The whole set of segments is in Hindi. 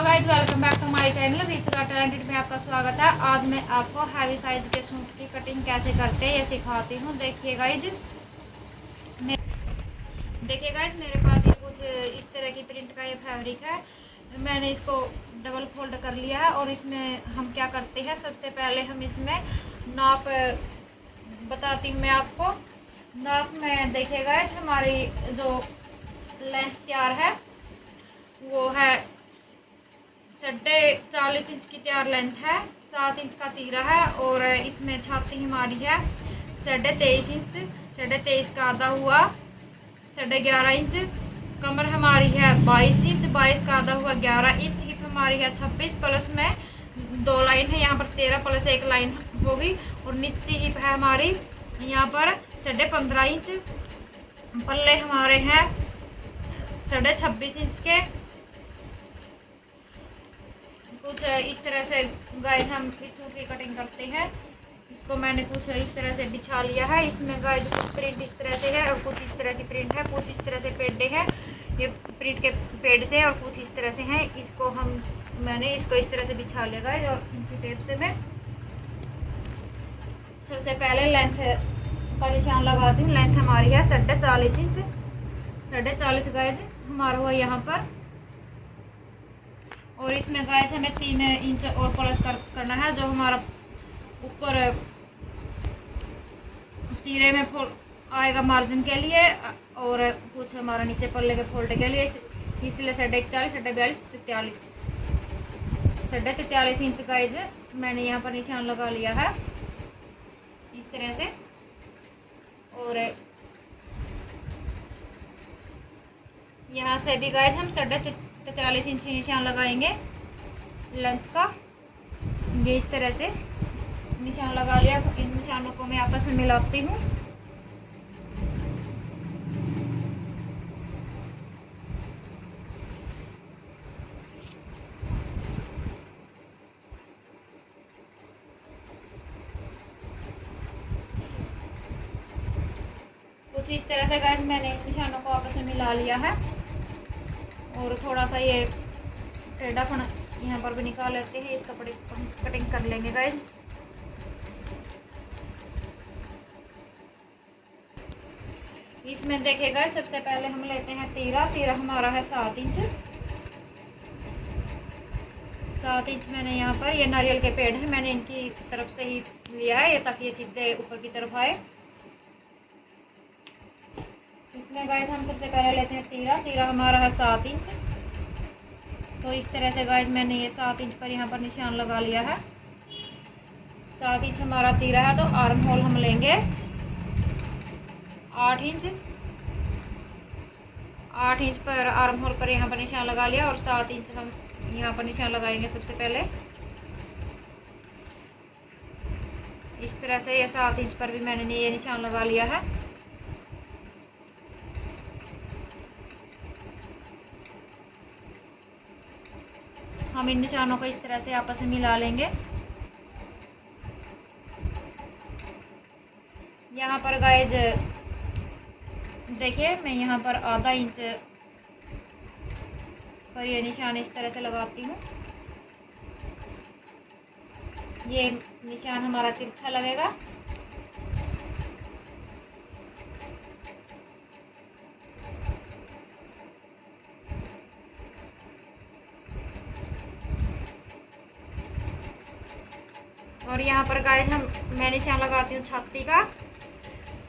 Hello guys, welcome back to my channel रीतुका टैलेंटेड में आपका स्वागत है। आज मैं आपको हैवी साइज के सूट की कटिंग कैसे करते हैं ये सिखाती हूँ। देखिए गाइज, मेरे पास ये कुछ इस तरह की प्रिंट का ये फैब्रिक है। मैंने इसको डबल फोल्ड कर लिया है और इसमें हम क्या करते हैं, सबसे पहले हम इसमें नाप बताती हूँ मैं आपको। नाप में देखिए गाइज, हमारी जो लेंथ तैयार है वो है 40.5 इंच की तैयार लेंथ है, 7 इंच का तीरा है और इसमें छाती हमारी है 23.5 इंच, 23.5 का आधा हुआ 11.5 इंच। कमर हमारी है 22 इंच, 22 का आधा हुआ 11 इंच। हिप हमारी है 26 प्लस में 2 लाइन है, यहाँ पर 13 प्लस 1 लाइन होगी और नीचे हिप है हमारी यहाँ पर 15.5 इंच। पल्ले हमारे हैं 26.5 इंच के। कुछ इस तरह से गाइस हम इस सूट की कटिंग करते हैं। इसको मैंने कुछ इस तरह से बिछा लिया है। इसमें गाइस कुछ प्रिंट इस तरह से है और कुछ इस तरह की प्रिंट है, कुछ इस तरह से पेडे हैं, ये प्रिंट के पेड से, और कुछ इस तरह से हैं। मैंने इसको इस तरह से बिछा लिया गाइस और इंची टेप से मैं सबसे पहले लेंथ का निशान लगाती हूँ। लेंथ हमारी है 40.5 इंच, 40.5 गाइस हमारा हुआ यहाँ पर। और इसमें गाइस हमें 3 इंच और प्लस करना है, जो हमारा ऊपर तीरे में आएगा मार्जिन के लिए और कुछ हमारा नीचे पल्ले के फोल्ड के लिए, इसलिए 41.5, 42, 43, 43 इंच गाइस मैंने यहाँ पर निशान लगा लिया है इस तरह से। और यहाँ से भी गाइस हम 43 इंच निशान लगाएंगे लेंथ का। ये इस तरह से निशान लगा लिया। इन निशानों को मैं आपस में मिलाती हूँ। कुछ इस तरह से गाइस मैंने निशानों को आपस में मिला लिया है और थोड़ा सा ये टेढ़ापन यहाँ पर भी निकाल लेते हैं। इस कपड़े को हम कटिंग कर लेंगे गाइस। इसमें देखिएगा सबसे पहले हम लेते हैं तीरा हमारा है 7 इंच। 7 इंच मैंने यहाँ पर, ये नारियल के पेड़ है, मैंने इनकी तरफ से ही लिया है ये ताकि ये सीधे ऊपर की तरफ आए। इसमें गाइस हम सबसे पहले लेते हैं तीरा हमारा है 7 इंच। तो इस तरह से गाइस मैंने ये 7 इंच पर यहाँ पर निशान लगा लिया है। 7 इंच हमारा तीरा है, तो आर्म होल हम लेंगे 8 इंच। 8 इंच पर आर्म होल पर यहाँ पर निशान लगा लिया और 7 इंच हम यहाँ पर निशान लगाएंगे सबसे पहले इस तरह से। ये 7 इंच पर भी मैंने ये निशान लगा लिया है। हम इन निशानों को इस तरह से आपस में मिला लेंगे। यहाँ पर गाइज देखिए, मैं यहाँ पर आधा इंच पर ये निशान इस तरह से लगाती हूँ। ये निशान हमारा तिरछा लगेगा। और यहाँ पर गाइस मैं निशान लगाती हूँ छाती का।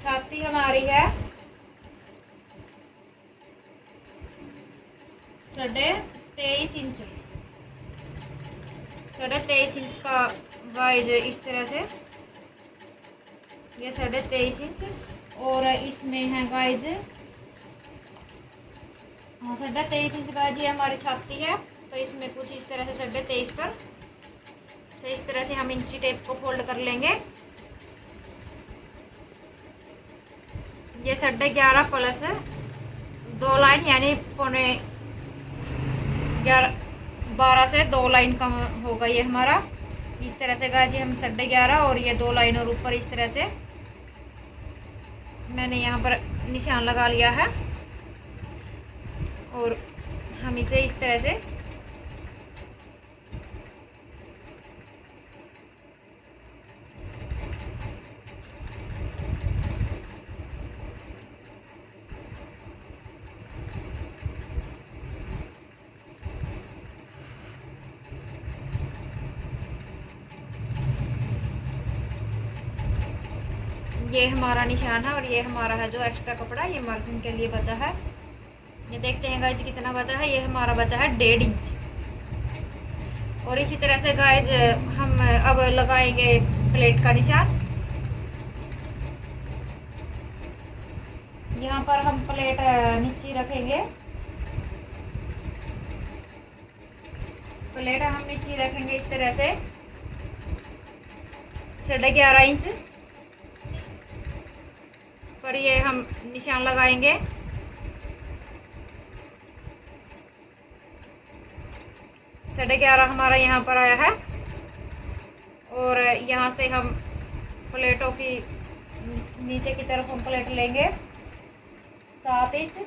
छाती हमारी है 23.5 इंच, 23.5 इंच का गाइस इस तरह से, ये 23.5 इंच। और इसमें है गाइस 23.5 इंच गाइस ये हमारी छाती है। तो इसमें कुछ इस तरह से 23.5 पर से इस तरह से हम इंची टेप को फोल्ड कर लेंगे। ये 11.5 प्लस 2 लाइन, यानी 12 से 2 लाइन कम होगा ये हमारा। इस तरह से गाजी हम 11.5 और ये 2 लाइन और ऊपर इस तरह से मैंने यहाँ पर निशान लगा लिया है। और हम इसे इस तरह से ये हमारा निशान है और ये हमारा है जो एक्स्ट्रा कपड़ा, ये मार्जिन के लिए बचा है। ये देखते हैं गाइज कितना बचा है। ये हमारा बचा है 1.5 इंच। और इसी तरह से गाइज हम अब लगाएंगे प्लेट का निशान। यहाँ पर हम प्लेट नीचे रखेंगे, प्लेट हम नीचे रखेंगे इस तरह से 11.5 इंच पर ये हम निशान लगाएंगे। साढ़े 11 हमारा यहाँ पर आया है। और यहाँ से हम प्लेटों की नीचे की तरफ हम प्लेट लेंगे 7 इंच।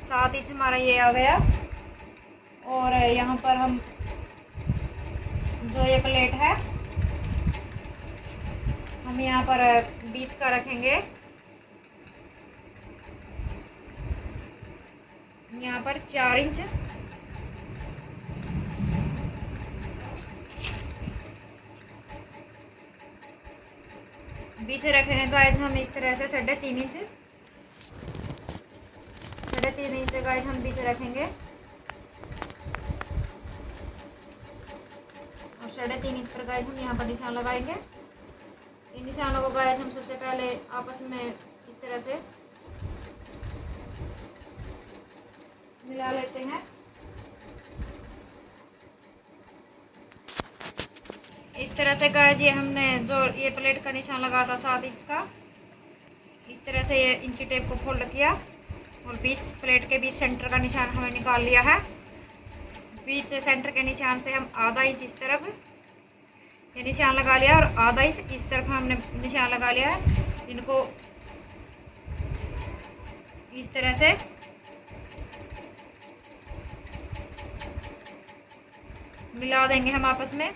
7 इंच हमारा ये आ गया। और यहाँ पर हम जो ये प्लेट है हम यहाँ पर बीच का रखेंगे, यहाँ पर 4 इंच। बीच रखेंगे गाइस हम इस तरह से 3.5 इंच। 3.5 इंच गाइस हम बीच रखेंगे और 3.5 इंच पर गाइस हम यहाँ पर निशान लगाएंगे। इन निशानों को गाइस हम सबसे पहले आपस में इस तरह से मिला लेते हैं। इस तरह से गाइस ये हमने जो ये प्लेट का निशान लगा था 7 इंच का, इस तरह से ये इंची टेप को फोल्ड किया और बीच प्लेट के बीच सेंटर का निशान हमें निकाल लिया है। बीच सेंटर के निशान से हम आधा इंच इस तरफ ये निशान लगा लिया और आधा इंच इस तरफ हमने निशान लगा लिया है। इनको इस तरह से मिला देंगे हम आपस में।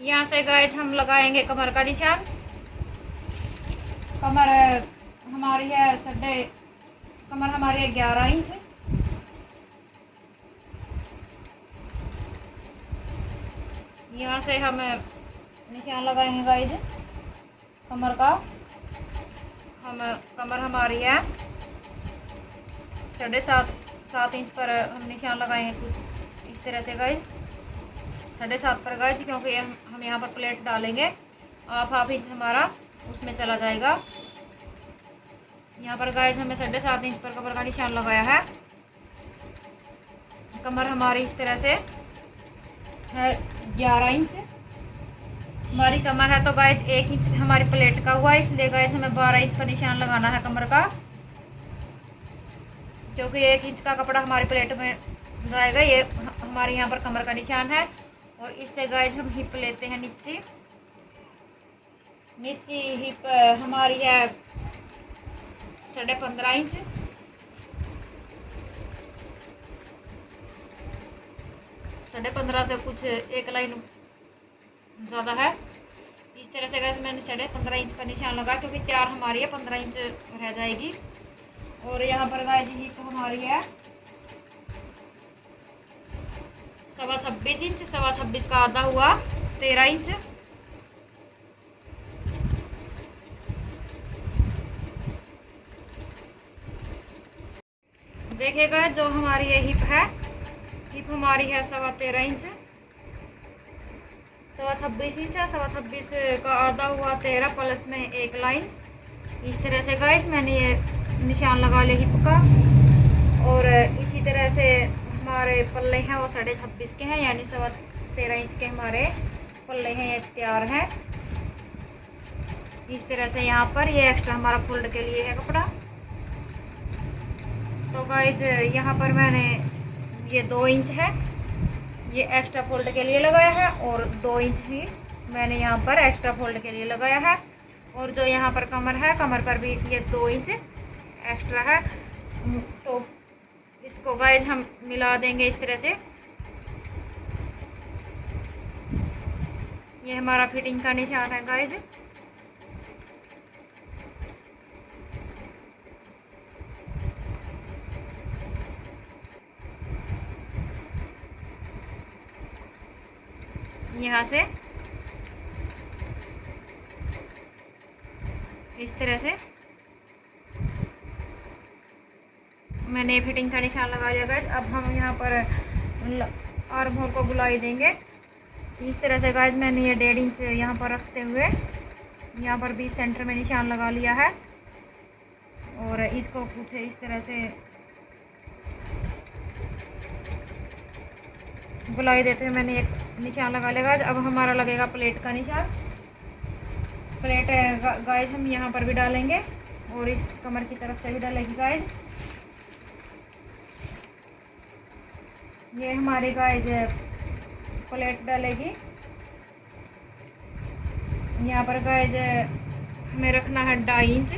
यहाँ से गाइस हम लगाएंगे कमर का निशान। कमर हमारी है कमर हमारी है 11 इंच। यहाँ से हम निशान लगाएंगे गाइस कमर का। कमर हमारी है 7.5 इंच पर हम निशान लगाएंगे कुछ इस तरह से गाइस 7.5 पर गाइस, क्योंकि हम यहाँ पर प्लेट डालेंगे हाफ इंच हमारा उसमें चला जाएगा। यहाँ पर गाइस हमें 7.5 इंच पर कमर का निशान लगाया है। कमर हमारी इस तरह से है 11 इंच हमारी कमर है। तो गाइस 1 इंच हमारी प्लेट का हुआ, इसलिए गाइस हमें 12 इंच पर निशान लगाना है कमर का, क्योंकि 1 इंच का कपड़ा हमारी प्लेट में जाएगा। ये हमारे यहाँ पर कमर का निशान है। और इससे गाइस हम हिप लेते हैं नीचे हिप हमारी है 15.5 इंच। साढ़े 15 से कुछ एक लाइन ज़्यादा है। इस तरह से गाइस मैंने 15.5 इंच पर निशान लगा, क्योंकि तैयार हमारी है 15 इंच रह जाएगी। और यहाँ पर गाइस हिप हमारी है 26.25 इंच। 26.25 का आधा हुआ 13 इंच। देखिएगा जो हमारी ये हिप है, हिप हमारी है 13.25 इंच। 26.25 इंच है। 26.25 का आधा हुआ 13 प्लस में एक लाइन। इस तरह से गाइस मैंने ये निशान लगा लिया हिप का। और इसी तरह से हमारे पल्ले हैं वो 26.5 के हैं, यानी 13.25 इंच के हमारे पल्ले हैं, ये तैयार है। इस तरह से यहाँ पर ये एक्स्ट्रा हमारा फोल्ड के लिए है कपड़ा। तो गाइज यहाँ पर मैंने ये 2 इंच है, ये एक्स्ट्रा फोल्ड के लिए लगाया है, और 2 इंच ही मैंने यहाँ पर एक्स्ट्रा फोल्ड के लिए लगाया है। और जो यहाँ पर कमर है, कमर पर भी ये 2 इंच एक्स्ट्रा है। तो इसको गाइज हम मिला देंगे इस तरह से। ये हमारा फिटिंग का निशान है गाइज। यहाँ से इस तरह से मैंने फिटिंग का निशान लगा लिया गाइज। अब हम यहाँ पर आर्म होल को गुलाई देंगे इस तरह से गाइज। मैंने ये 1.5 इंच यहाँ पर रखते हुए यहाँ पर बीच सेंटर में निशान लगा लिया है, और इसको कुछ इस तरह से गुलाई देते हुए मैंने एक निशान लगा लिया गाइज। अब हमारा लगेगा प्लेट का निशान। प्लेट गाइज हम यहाँ पर भी डालेंगे और इस कमर की तरफ से भी डालेगी गाइज। ये हमारी गाइज प्लेट डालेगी। यहाँ पर गाइज हमें रखना है 2.5 इंच,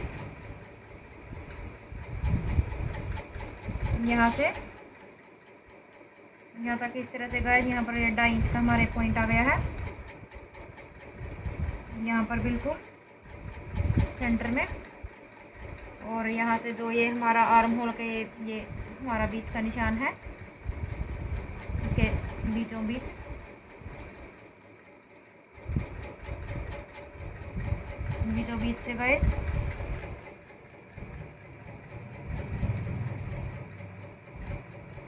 यहाँ से यहाँ तक इस तरह से गाइज। यहाँ पर 2.5 इंच का हमारे पॉइंट आ गया है, यहाँ पर बिल्कुल सेंटर में। और यहाँ से जो ये हमारा आर्म होल के ये हमारा बीच का निशान है, इसके बीचों बीच से गए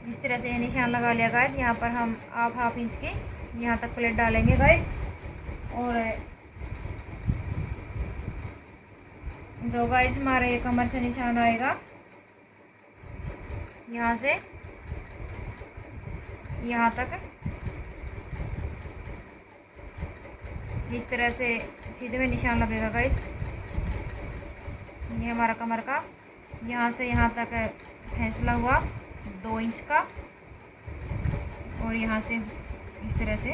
इस तरह से ये निशान लगा लिया गाइज। यहाँ पर हम हाफ इंच की यहाँ तक प्लेट डालेंगे गाइज। और जो गाइज हमारे कमर से निशान आएगा, यहाँ से यहाँ तक इस तरह से सीधे में निशान लगेगा गाइज। ये हमारा कमर का यहाँ से यहाँ तक फैसला हुआ 2 इंच का, और यहाँ से इस तरह से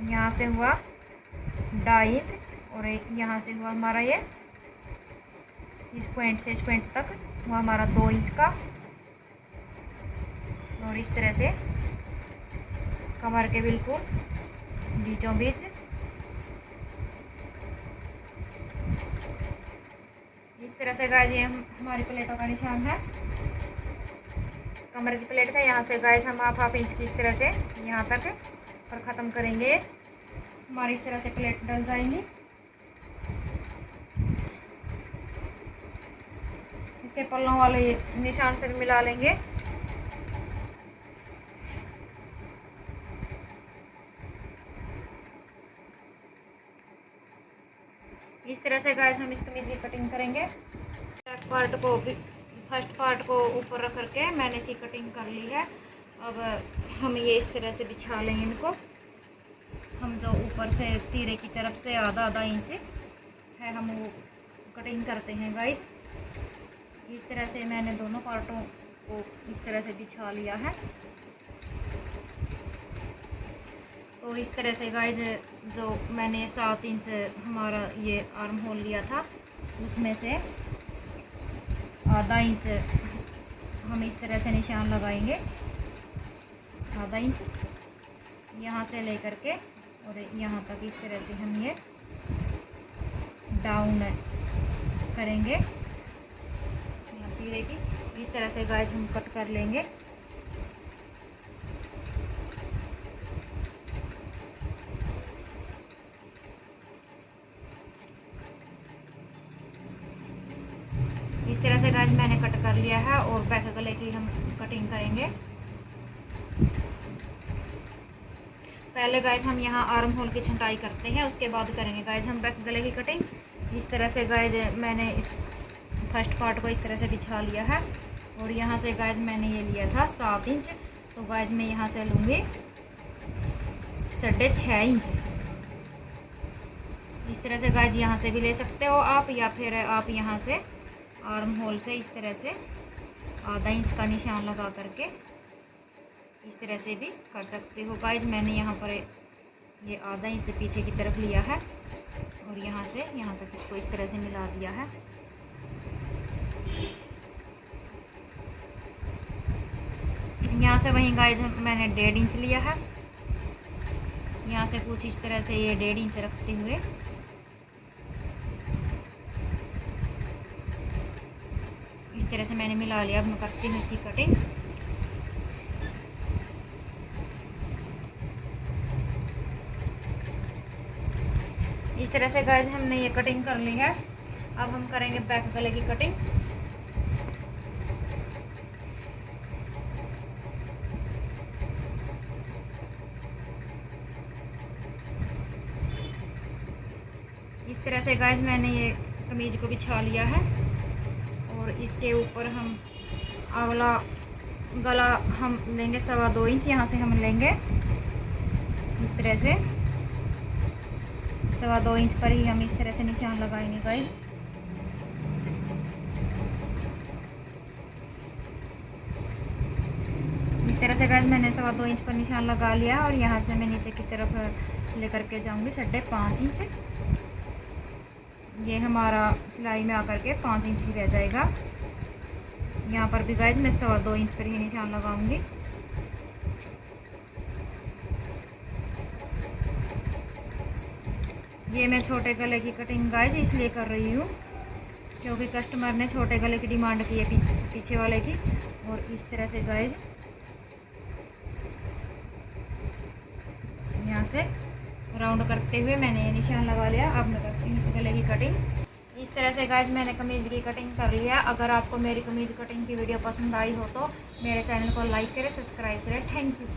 यहाँ से हुआ 2.5 इंच, और यहाँ से हुआ हमारा ये इस पॉइंट से इस पॉइंट तक हुआ हमारा 2 इंच का। और इस तरह से कमर के बिल्कुल बीचों बीच इस तरह से गाइज ये हमारी प्लेटों का निशान है कमर की प्लेट का। यहाँ से गाइज हम हाफ इंच की इस तरह से यहाँ तक पर ख़त्म करेंगे। हमारी इस तरह से प्लेट डल जाएंगी। इसके पल्लों वाले निशान से मिला लेंगे। इस तरह से गाइस हम इस कमीज की कटिंग करेंगे। बैक पार्ट को फर्स्ट पार्ट को ऊपर रख करके मैंने इसी कटिंग कर ली है। अब हम ये इस तरह से बिछा लेंगे इनको। हम जो ऊपर से तीरे की तरफ से आधा इंच है हम वो कटिंग करते हैं गाइज। इस तरह से मैंने दोनों पार्टों को इस तरह से बिछा लिया है। तो इस तरह से गाइज जो मैंने 7 इंच हमारा ये आर्म होल लिया था उसमें से आधा इंच हम इस तरह से निशान लगाएंगे। आधा इंच यहाँ से लेकर के और यहाँ तक इस तरह से हम ये डाउन करेंगे यहाँ तीरे की। इस तरह से गाइज हम कट कर लेंगे। इस तरह से गाइज मैंने कट कर लिया है और बैक गले की हम कटिंग करेंगे। पहले गाइज हम यहाँ आर्म होल की छंटाई करते हैं, उसके बाद करेंगे गाइज हम बैक गले की कटिंग। इस तरह से गाइज मैंने इस फर्स्ट पार्ट को इस तरह से बिछा लिया है और यहाँ से गाइज मैंने ये लिया था 7 इंच। तो गाइज मैं यहाँ से लूँगी 6.5 इंच। इस तरह से गाइज यहाँ से भी ले सकते हो आप, या फिर आप यहाँ से आर्म होल से इस तरह से आधा इंच का निशान लगा करके इस तरह से भी कर सकते हो गाइज। मैंने यहाँ पर ये आधा इंच पीछे की तरफ लिया है और यहाँ से यहाँ तक इसको इस तरह से मिला दिया है। यहाँ से वहीं गाइज मैंने 1.5 इंच लिया है। यहाँ से कुछ इस तरह से ये 1.5 इंच रखते हुए इस तरह से मैंने मिला लिया। अब मैं करती हूँ इसकी कटिंग। इस तरह से गाइज हमने ये कटिंग कर ली है। अब हम करेंगे बैक गले की कटिंग। इस तरह से गाइज मैंने ये कमीज को बिछा लिया है और इसके ऊपर हम अगला गला हम लेंगे 2.25 इंच। यहाँ से हम लेंगे इस तरह से 2.25 इंच पर ही हम इस तरह से निशान लगाएंगे गाइज। इस तरह से गाइज मैंने 2.25 इंच पर निशान लगा लिया और यहाँ से मैं नीचे की तरफ लेकर के जाऊंगी 5.5 इंच। ये हमारा सिलाई में आकर के 5 इंच ही रह जाएगा। यहाँ पर भी गाइज मैं 2.25 इंच पर ही निशान लगाऊंगी। ये मैं छोटे गले की कटिंग गाइज इसलिए कर रही हूँ क्योंकि कस्टमर ने छोटे गले की डिमांड की है पीछे वाले की। और इस तरह से गाइज यहाँ से राउंड करते हुए मैंने ये निशान लगा लिया। अब मैं करती हूँ इस गले की कटिंग। इस तरह से गाइज मैंने कमीज़ की कटिंग कर लिया। अगर आपको मेरी कमीज़ कटिंग की वीडियो पसंद आई हो तो मेरे चैनल को लाइक करें, सब्सक्राइब करें। Thank you.